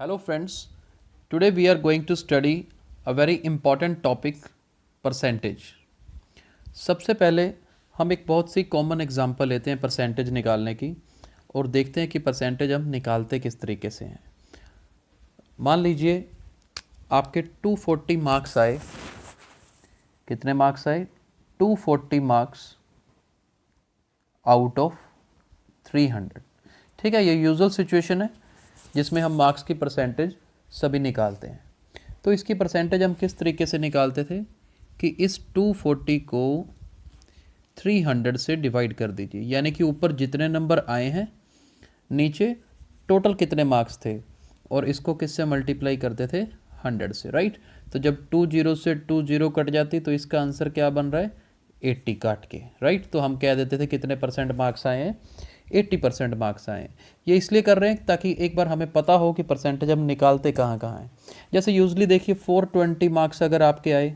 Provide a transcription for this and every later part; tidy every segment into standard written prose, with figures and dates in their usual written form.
Hello friends, today we are going to study a very important topic percentage. सबसे पहले हम एक बहुत सी कॉमन एग्जांपल लेते हैं परसेंटेज निकालने की और देखते हैं कि परसेंटेज हम निकालते किस तरीके से हैं। मान लीजिए आपके 240 मार्क्स आए। कितने मार्क्स आए? 240 मार्क्स आउट ऑफ 300। ठीक है, ये यूजुअल सिचुएशन है जिसमें हम मार्क्स की परसेंटेज सभी निकालते हैं। तो इसकी परसेंटेज हम किस तरीके से निकालते थे कि इस 240 को 300 से डिवाइड कर दीजिए, यानी कि ऊपर जितने नंबर आए हैं नीचे टोटल कितने मार्क्स थे, और इसको किससे मल्टीप्लाई करते थे? 100 से, राइट। तो जब 20 से 20 कट जाती तो इसका आंसर क्या बन रहा है? 80 काट के, राइट। तो हम कह देते थे कितने परसेंट मार्क्स आए हैं? 80% मार्क्स आए हैं। ये इसलिए कर रहे हैं ताकि एक बार हमें पता हो कि परसेंटेज हम निकालते कहाँ कहाँ हैं। जैसे यूजली देखिए 420 मार्क्स अगर आपके आए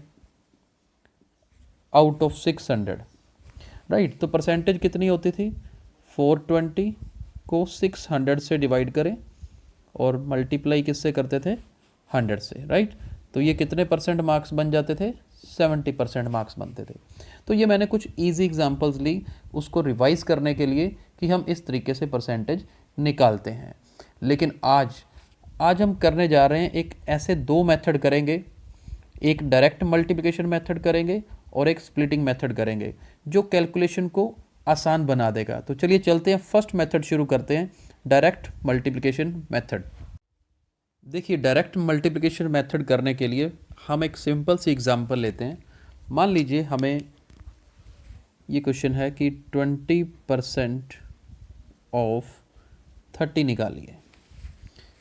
आउट ऑफ 600, राइट, तो परसेंटेज कितनी होती थी? 420 को 600 से डिवाइड करें और मल्टीप्लाई किससे करते थे? 100 से, राइट। तो ये कितने परसेंट मार्क्स बन जाते थे? 70% मार्क्स बनते थे। तो ये मैंने कुछ इजी एग्जांपल्स ली उसको रिवाइज करने के लिए कि हम इस तरीके से परसेंटेज निकालते हैं। लेकिन आज हम करने जा रहे हैं एक ऐसे दो मेथड करेंगे, एक डायरेक्ट मल्टीप्लिकेशन मेथड करेंगे और एक स्प्लिटिंग मेथड करेंगे जो कैलकुलेशन को आसान बना देगा। तो चलिए चलते हैं, फर्स्ट मेथड शुरू करते हैं, डायरेक्ट मल्टीप्लिकेशन मेथड। देखिए डायरेक्ट मल्टीप्लिकेशन मेथड करने के लिए हम एक सिंपल सी एग्जांपल लेते हैं। मान लीजिए हमें ये क्वेश्चन है कि 20% ऑफ 30 निकालिए।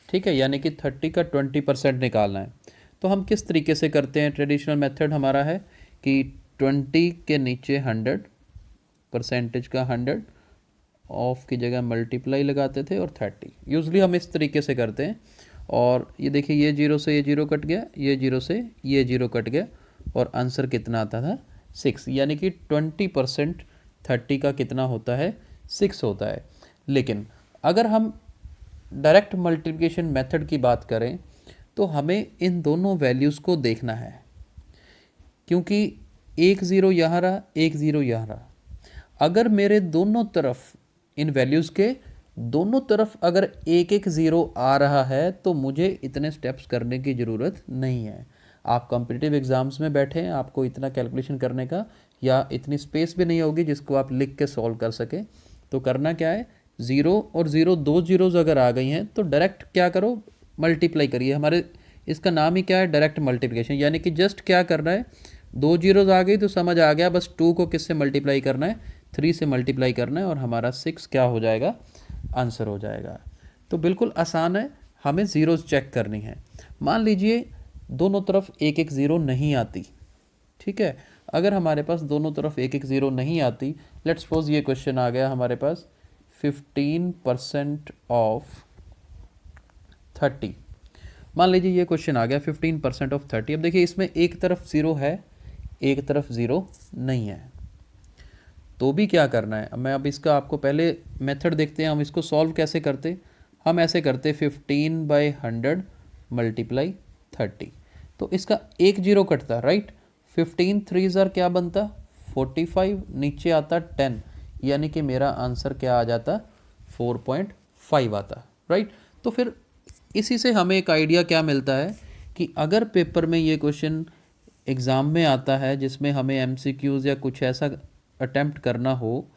ठीक है, यानी कि 30 का 20% निकालना है। तो हम किस तरीके से करते हैं? ट्रेडिशनल मेथड हमारा है कि 20 के नीचे 100, परसेंटेज का 100, ऑफ की जगह मल्टीप्लाई लगाते थे और 30। यूजली हम इस तरीके से करते हैं। और ये देखिए ये जीरो से ये जीरो कट गया, ये जीरो से ये जीरो कट गया और आंसर कितना आता था? 6। यानी कि 20% 30 का कितना होता है? 6 होता है। लेकिन अगर हम डायरेक्ट मल्टीप्लिकेशन मेथड की बात करें तो हमें इन दोनों वैल्यूज़ को देखना है, क्योंकि एक ज़ीरो यहाँ रहा, एक ज़ीरो यहाँ रहा। अगर मेरे दोनों तरफ इन वैल्यूज़ के दोनों तरफ अगर एक एक ज़ीरो आ रहा है तो मुझे इतने स्टेप्स करने की ज़रूरत नहीं है। आप कॉम्पिटिटिव एग्ज़ाम्स में बैठे हैं, आपको इतना कैलकुलेशन करने का या इतनी स्पेस भी नहीं होगी जिसको आप लिख के सॉल्व कर सकें। तो करना क्या है? ज़ीरो और ज़ीरो, दो जीरोज़ अगर आ गई हैं तो डायरेक्ट क्या करो? मल्टीप्लाई करिए। हमारे इसका नाम ही क्या है? Direct multiplication. यानी कि जस्ट क्या करना है? दो जीरोज़ आ गई तो समझ आ गया, बस 2 को किससे मल्टीप्लाई करना है? 3 से मल्टीप्लाई करना है और हमारा 6 क्या हो जाएगा? आंसर हो जाएगा। तो बिल्कुल आसान है, हमें ज़ीरोज़ चेक करनी है। मान लीजिए दोनों तरफ एक एक ज़ीरो नहीं आती। ठीक है, अगर हमारे पास दोनों तरफ एक एक ज़ीरो नहीं आती, लेट्स सपोज ये क्वेश्चन आ गया हमारे पास 15% ऑफ 30। मान लीजिए ये क्वेश्चन आ गया 15% ऑफ 30। अब देखिए इसमें एक तरफ ज़ीरो है, एक तरफ ज़ीरो नहीं है, तो भी क्या करना है? मैं अब इसका आपको पहले मेथड देखते हैं, हम इसको सॉल्व कैसे करते। हम ऐसे करते 15/100 मल्टीप्लाई 30। तो इसका एक जीरो कटता, राइट। 15 3 ज़र क्या बनता? 45, नीचे आता 10, यानी कि मेरा आंसर क्या आ जाता? 4.5 आता, राइट। तो फिर इसी से हमें एक आइडिया क्या मिलता है कि अगर पेपर में ये क्वेश्चन एग्ज़ाम में आता है जिसमें हमें एमसीक्यूज़ या कुछ ऐसा अटेम्प्ट करना हो,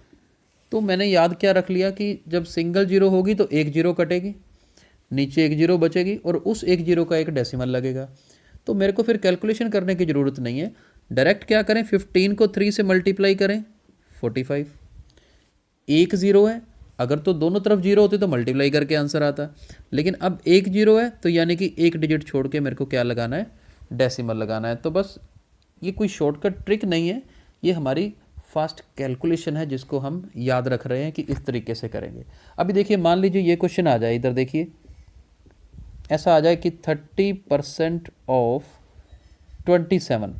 तो मैंने याद क्या रख लिया कि जब सिंगल जीरो होगी तो एक जीरो कटेगी, नीचे एक जीरो बचेगी और उस एक जीरो का एक डेसिमल लगेगा। तो मेरे को फिर कैलकुलेशन करने की ज़रूरत नहीं है, डायरेक्ट क्या करें? 15 को 3 से मल्टीप्लाई करें, 45। एक ज़ीरो है, अगर तो दोनों तरफ जीरो होते तो मल्टीप्लाई करके आंसर आता, लेकिन अब एक जीरो है तो यानी कि एक डिजिट छोड़ के मेरे को क्या लगाना है? डेसिमल लगाना है। तो बस ये कोई शॉर्टकट ट्रिक नहीं है, ये हमारी फास्ट कैलकुलेशन है जिसको हम याद रख रहे हैं कि इस तरीके से करेंगे। अभी देखिए मान लीजिए ये क्वेश्चन आ जाए, इधर देखिए ऐसा आ जाए कि 30% ऑफ 27,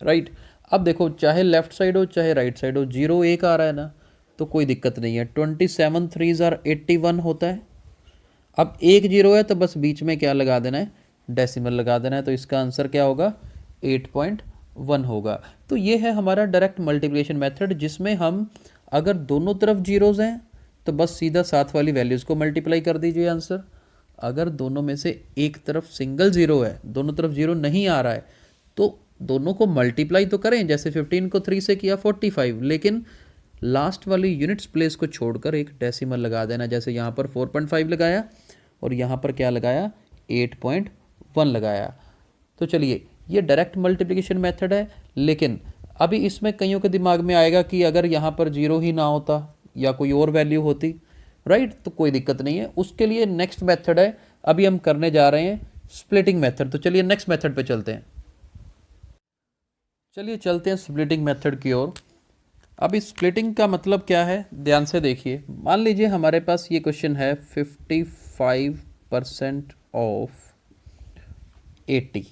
राइट। अब देखो चाहे लेफ्ट साइड हो चाहे राइट साइड हो, जीरो एक आ रहा है ना, तो कोई दिक्कत नहीं है। 27 3 ज़र 81 होता है अब एक जीरो है तो बस बीच में क्या लगा देना है, डेसिमल लगा देना है, तो इसका आंसर क्या होगा 8.1 होगा। तो ये है हमारा डायरेक्ट मल्टीप्लिकेशन मेथड, जिसमें हम अगर दोनों तरफ जीरोज़ हैं तो बस सीधा साथ वाली वैल्यूज़ को मल्टीप्लाई कर दीजिए आंसर। अगर दोनों में से एक तरफ सिंगल ज़ीरो है, दोनों तरफ ज़ीरो नहीं आ रहा है, तो दोनों को मल्टीप्लाई तो करें, जैसे 15 को 3 से किया 45, लेकिन लास्ट वाली यूनिट्स प्लेस को छोड़कर एक डेसिमल लगा देना। जैसे यहाँ पर 4.5 लगाया और यहाँ पर क्या लगाया 8.1 लगाया। तो चलिए ये डायरेक्ट मल्टीप्लिकेशन मेथड है, लेकिन अभी इसमें कईयों के दिमाग में आएगा कि अगर यहाँ पर जीरो ही ना होता या कोई और वैल्यू होती, राइट, तो कोई दिक्कत नहीं है। उसके लिए नेक्स्ट मेथड है, अभी हम करने जा रहे हैं स्प्लिटिंग मेथड। तो चलिए नेक्स्ट मेथड पे चलते हैं। चलिए चलते हैं स्प्लिटिंग मेथड की ओर। अब इस स्प्लिटिंग का मतलब क्या है, ध्यान से देखिए। मान लीजिए हमारे पास ये क्वेश्चन है 55% ऑफ 80।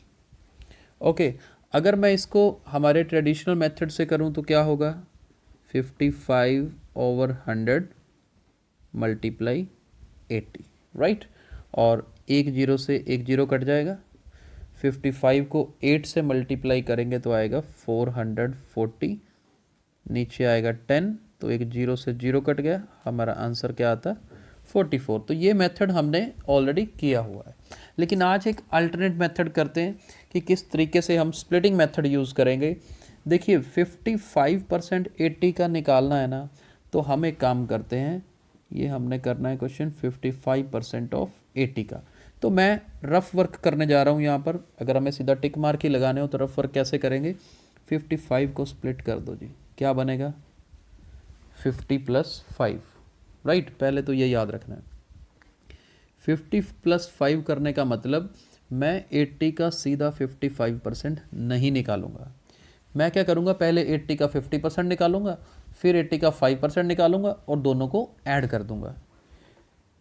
ओके, अगर मैं इसको हमारे ट्रेडिशनल मेथड से करूं तो क्या होगा, 55/100 मल्टीप्लाई 80, राइट। और एक जीरो से एक जीरो कट जाएगा, 55 को 8 से मल्टीप्लाई करेंगे तो आएगा 440, नीचे आएगा 10, तो एक जीरो से जीरो कट गया, हमारा आंसर क्या आता 44। तो ये मेथड हमने ऑलरेडी किया हुआ है, लेकिन आज एक अल्टरनेट मेथड करते हैं कि किस तरीके से हम स्प्लिटिंग मेथड यूज़ करेंगे। देखिए 55% 80 का निकालना है ना, तो हम एक काम करते हैं, ये हमने करना है क्वेश्चन 55% ऑफ 80 का। तो मैं रफ वर्क करने जा रहा हूँ यहाँ पर। अगर हमें सीधा टिक मार्क ही लगाने हो तो रफ वर्क कैसे करेंगे, 55 को स्प्लिट कर दो जी, क्या बनेगा 50 + 5, राइट। पहले तो ये याद रखना है, 50 + 5 करने का मतलब मैं 80 का सीधा 55% नहीं निकालूंगा। मैं क्या करूँगा, पहले 80 का 50% निकालूंगा, फिर 80 का 5% निकालूंगा और दोनों को ऐड कर दूंगा।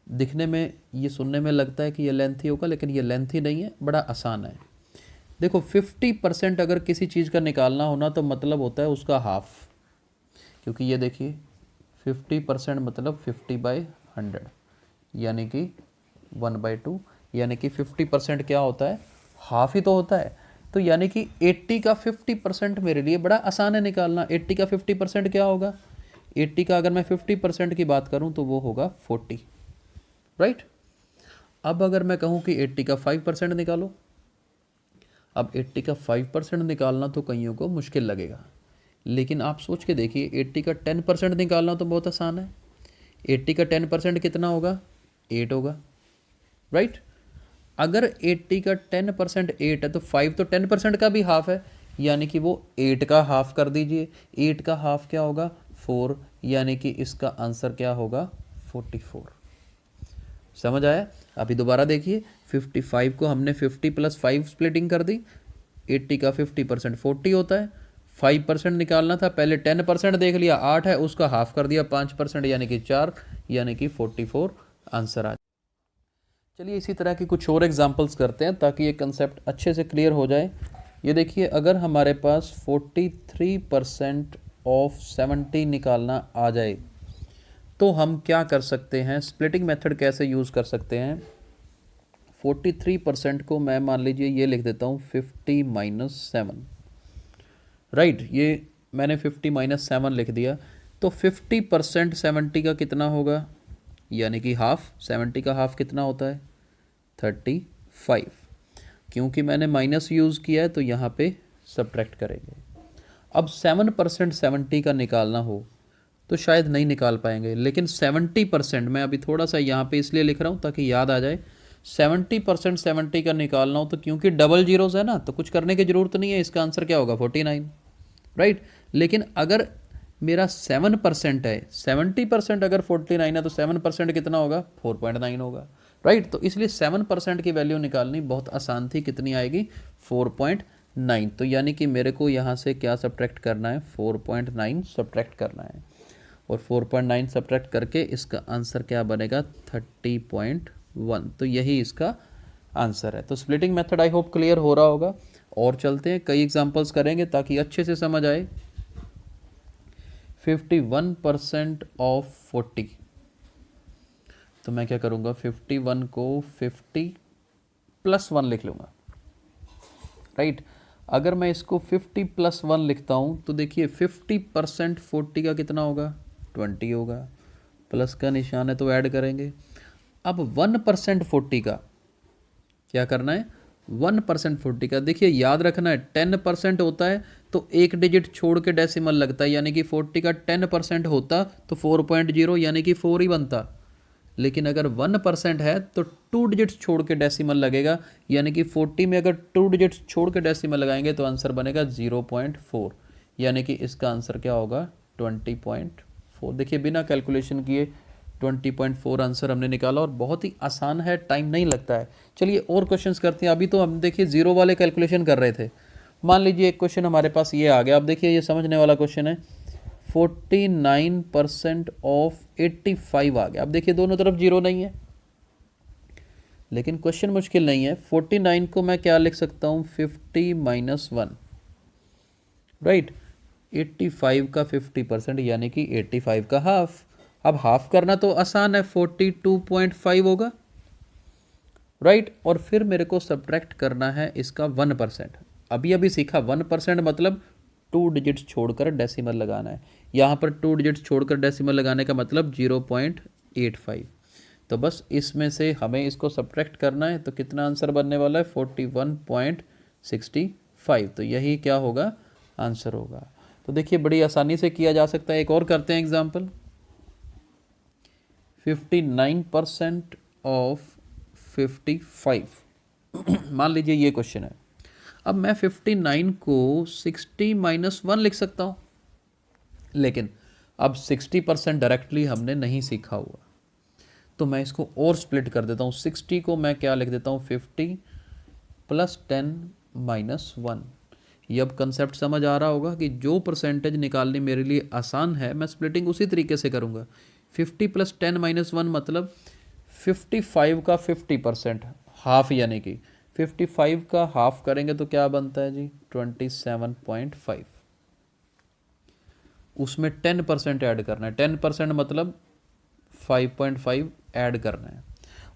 दिखने में, ये सुनने में लगता है कि ये लेंथी होगा, लेकिन ये लेंथी नहीं है, बड़ा आसान है। देखो 50% अगर किसी चीज़ का निकालना होना तो मतलब होता है उसका हाफ, क्योंकि ये देखिए 50% मतलब 50/100 यानी कि 1/2, यानी कि 50% क्या होता है, हाफ ही तो होता है। तो यानी कि 80 का 50% मेरे लिए बड़ा आसान है निकालना। 80 का 50% क्या होगा, 80 का अगर मैं 50% की बात करूं तो वो होगा 40, राइट। अब अगर मैं कहूं कि 80 का 5% निकालो, अब 80 का 5% निकालना तो कईयों को मुश्किल लगेगा, लेकिन आप सोच के देखिए 80 का 10% निकालना तो बहुत आसान है। 80 का 10% कितना होगा, 8 होगा, राइट। अगर 80 का 10% 8 है तो 5 तो 10% का भी हाफ है, यानी कि वो 8 का हाफ कर दीजिए। 8 का हाफ क्या होगा 4, यानी कि इसका आंसर क्या होगा 44। समझ आया। अभी दोबारा देखिए, 55 को हमने 50 + 5 स्प्लिटिंग कर दी, 80 का 50% 40 होता है। 5% निकालना था, पहले 10% देख लिया, 8 है उसका हाफ कर दिया 5%, यानी कि 4, यानी कि 44 आंसर आ। चलिए इसी तरह की कुछ और एग्जांपल्स करते हैं ताकि ये कंसेप्ट अच्छे से क्लियर हो जाए। ये देखिए, अगर हमारे पास 43% ऑफ 70 निकालना आ जाए तो हम क्या कर सकते हैं, स्प्लिटिंग मेथड कैसे यूज़ कर सकते हैं। 43% को मैं मान लीजिए ये लिख देता हूँ 50 - 7, राइट। ये मैंने 50 - 7 लिख दिया। तो 50% 70 का कितना होगा, यानी कि हाफ। 70 का हाफ कितना होता है 35। क्योंकि मैंने माइनस यूज़ किया है तो यहाँ पे सब्ट्रैक्ट करेंगे। अब 7% 70 का निकालना हो तो शायद नहीं निकाल पाएंगे, लेकिन 70% मैं अभी थोड़ा सा यहाँ पे इसलिए लिख रहा हूँ ताकि याद आ जाए। 70% 70 का निकालना हो तो क्योंकि डबल जीरोज़ है ना, तो कुछ करने की ज़रूरत नहीं है, इसका आंसर क्या होगा 49, राइट। लेकिन अगर मेरा 7% है, 70% अगर 49 है तो 7% कितना होगा 4.9 होगा, राइट। तो इसलिए 7% की वैल्यू निकालनी बहुत आसान थी, कितनी आएगी 4.9। तो यानी कि मेरे को यहाँ से क्या सब्ट्रैक्ट करना है 4.9 सब्ट्रैक्ट करना है, और 4.9 सब्ट्रैक्ट करके इसका आंसर क्या बनेगा 30.1। तो यही इसका आंसर है। तो splitting method I hope clear हो रहा होगा। और चलते हैं, कई एग्जांपल्स करेंगे ताकि अच्छे से समझ आए। 51% ऑफ 40, तो मैं क्या करूँगा 51 को 50 + 1 लिख लूँगा, राइट। अगर मैं इसको 50 + 1 लिखता हूँ तो देखिए 50% 40 का कितना होगा 20 होगा, प्लस का निशान है तो ऐड करेंगे। अब 1% 40 का क्या करना है, 1% 40 का देखिए याद रखना है 10% होता है तो एक डिजिट छोड़ के डेसिमल लगता है, यानी कि 40 का 10% होता तो 4.0 यानी कि 4 ही बनता। लेकिन अगर 1% है तो 2 डिजिट्स छोड़ के डेसिमल लगेगा, यानी कि 40 में अगर 2 डिजिट्स छोड़ के डेसिमल लगाएंगे तो आंसर बनेगा 0.4, यानी कि इसका आंसर क्या होगा 20.4। देखिए बिना कैलकुलेशन किए 20.4 आंसर हमने निकाला और बहुत ही आसान है, टाइम नहीं लगता है। चलिए और क्वेश्चंस करते हैं। अभी तो हम देखिए जीरो वाले कैलकुलेशन कर रहे थे। मान लीजिए एक क्वेश्चन हमारे पास ये आ गया। अब देखिए ये समझने वाला क्वेश्चन है, 49% ऑफ 85 आ गया। अब देखिए दोनों तरफ जीरो नहीं है, लेकिन क्वेश्चन मुश्किल नहीं है। 49 को मैं क्या लिख सकता हूँ 50 - 1, राइट। 85 का 50% यानी कि 85 का हाफ। अब हाफ करना तो आसान है, 42.5 होगा, राइट। और फिर मेरे को सब्ट्रैक्ट करना है इसका 1%। अभी अभी सीखा 1% मतलब 2 डिजिट्स छोड़कर डेसिमल लगाना है। यहाँ पर 2 डिजिट्स छोड़कर डेसिमल लगाने का मतलब 0.85। तो बस इसमें से हमें इसको सब्ट्रैक्ट करना है, तो कितना आंसर बनने वाला है 41.65। तो यही क्या होगा आंसर होगा। तो देखिए बड़ी आसानी से किया जा सकता है। एक और करते हैं एग्जाम्पल, 59% ऑफ 55 मान लीजिए ये क्वेश्चन है। अब मैं 59 को 60 - 1 लिख सकता हूँ, लेकिन अब 60% डायरेक्टली हमने नहीं सीखा हुआ, तो मैं इसको और स्प्लिट कर देता हूँ। 60 को मैं क्या लिख देता हूँ 50 + 10 - 1। ये अब कंसेप्ट समझ आ रहा होगा कि जो परसेंटेज निकालनी मेरे लिए आसान है मैं स्प्लिटिंग उसी तरीके से करूँगा। 50 + 10 - 1 मतलब 55 का 50% हाफ, यानी कि 55 का हाफ करेंगे तो क्या बनता है जी 27.5। उसमें 10% ऐड करना है, 10% मतलब 5.5 ऐड करना है।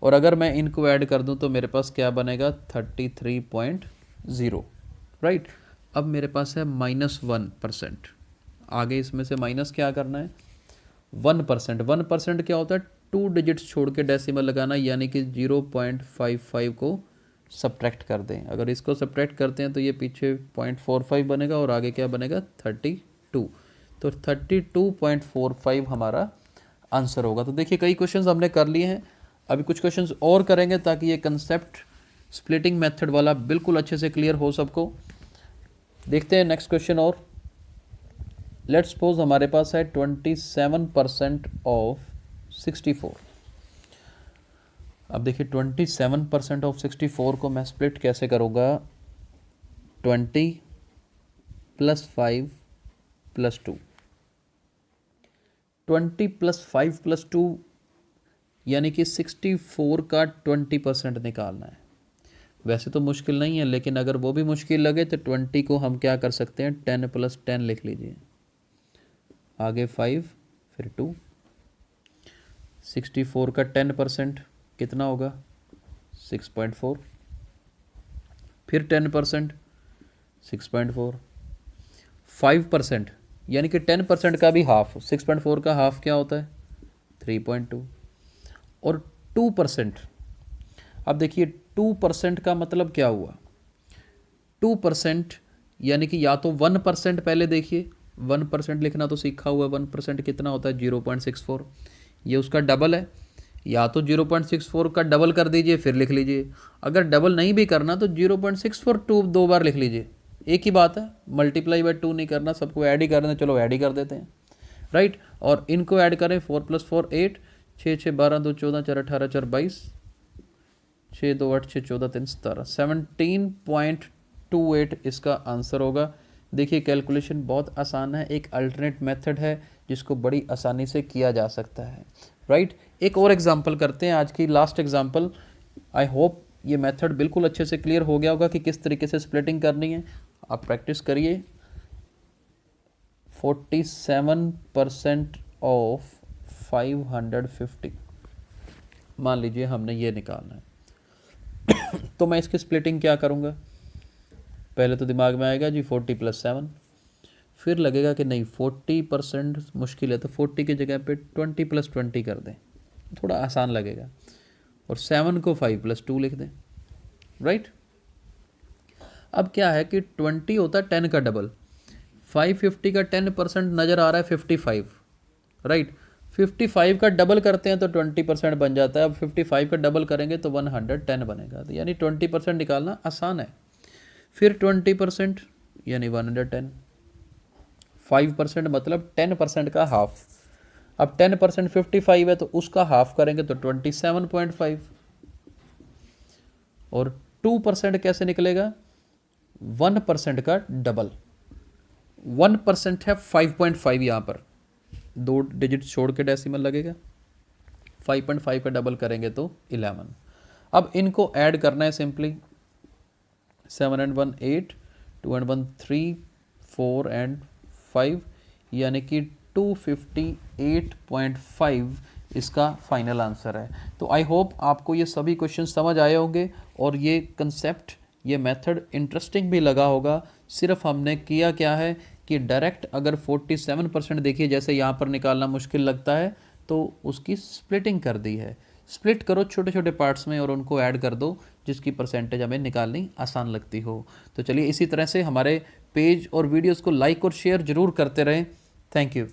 और अगर मैं इनको ऐड कर दूं तो मेरे पास क्या बनेगा 33.0, राइट। अब मेरे पास है -1%। आगे इसमें से माइनस क्या करना है 1%। 1% क्या होता है 2 डिजिट्स छोड़ के डेसिमल लगाना, यानी कि 0.55 को सब्ट्रैक्ट कर दें। अगर इसको सब्ट्रैक्ट करते हैं तो ये पीछे 0.45 बनेगा और आगे क्या बनेगा 32। तो 32.45 हमारा आंसर होगा। तो देखिए कई क्वेश्चंस हमने कर लिए हैं, अभी कुछ क्वेश्चंस और करेंगे ताकि ये कंसेप्ट स्प्लिटिंग मेथड वाला बिल्कुल अच्छे से क्लियर हो सबको। देखते हैं नेक्स्ट क्वेश्चन। और लेट्स सपोज हमारे पास है 27% ऑफ 64। अब देखिए 27% ऑफ 64 को मैं स्प्लिट कैसे करूँगा 20 + 5 + 2। 20 + 5 + 2 यानी कि 64 का 20% निकालना है। वैसे तो मुश्किल नहीं है, लेकिन अगर वो भी मुश्किल लगे तो 20 को हम क्या कर सकते हैं 10 + 10 लिख लीजिए, आगे 5 फिर 2। 64 का 10% कितना होगा 6.4, फिर 10% 6.4, 5% यानी कि 10% का भी हाफ, 6.4 का हाफ क्या होता है 3.2, और 2%। अब देखिए 2% का मतलब क्या हुआ 2% यानी कि या तो 1% पहले देखिए 1% लिखना तो सीखा हुआ है। 1% कितना होता है 0.64, ये उसका डबल है। या तो 0.64 का डबल कर दीजिए फिर लिख लीजिए, अगर डबल नहीं भी करना तो 0.642 दो बार लिख लीजिए, एक ही बात है। मल्टीप्लाई बाय 2 नहीं करना, सबको ऐड ही करना, चलो ऐड ही कर देते हैं, राइट। और इनको ऐड करें 4 + 4 8, 6 6 12 2 14 4 18 4 22, 6 2 8 6 14 3 17, 17.28 इसका आंसर होगा। देखिए कैलकुलेशन बहुत आसान है, एक अल्टरनेट मेथड है जिसको बड़ी आसानी से किया जा सकता है, राइट। एक और एग्जांपल करते हैं, आज की लास्ट एग्जांपल। आई होप ये मेथड बिल्कुल अच्छे से क्लियर हो गया होगा कि किस तरीके से स्प्लिटिंग करनी है। आप प्रैक्टिस करिए। 47% ऑफ 550 मान लीजिए हमने ये निकालना है तो मैं इसकी स्प्लिटिंग क्या करूँगा, पहले तो दिमाग में आएगा जी 40 + 7, फिर लगेगा कि नहीं 40% मुश्किल है तो 40 की जगह पे 20 + 20 कर दें, थोड़ा आसान लगेगा, और 7 को 5 + 2 लिख दें, राइट। अब क्या है कि 20 होता है 10 का डबल, 550 का 10% नज़र आ रहा है 55, राइट। 55 का डबल करते हैं तो 20% बन जाता है, अब 55 का डबल करेंगे तो 110 बनेगा, तो यानी 20% निकालना आसान है। फिर 20% यानी 110, 5% मतलब 10% का हाफ, अब 10% 55 है तो उसका हाफ करेंगे तो 27.5, और 2% कैसे निकलेगा, 1% का डबल, 1% है 5.5, यहाँ पर 2 डिजिट छोड़ के डेसिमल लगेगा, 5.5 का डबल करेंगे तो 11। अब इनको ऐड करना है सिंपली, 7 and 1 8, 2 and 1 3, 4 and 5, यानी कि 258.5 इसका फाइनल आंसर है। तो आई होप आपको ये सभी क्वेश्चन समझ आए होंगे और ये कंसेप्ट, ये मेथड इंटरेस्टिंग भी लगा होगा। सिर्फ हमने किया क्या है कि डायरेक्ट अगर 47% देखिए जैसे यहाँ पर निकालना मुश्किल लगता है तो उसकी स्प्लिटिंग कर दी है, स्प्लिट करो छोटे छोटे पार्ट्स में और उनको ऐड कर दो जिसकी परसेंटेज हमें निकालनी आसान लगती हो। तो चलिए इसी तरह से हमारे पेज और वीडियोस को लाइक और शेयर ज़रूर करते रहें। Thank you.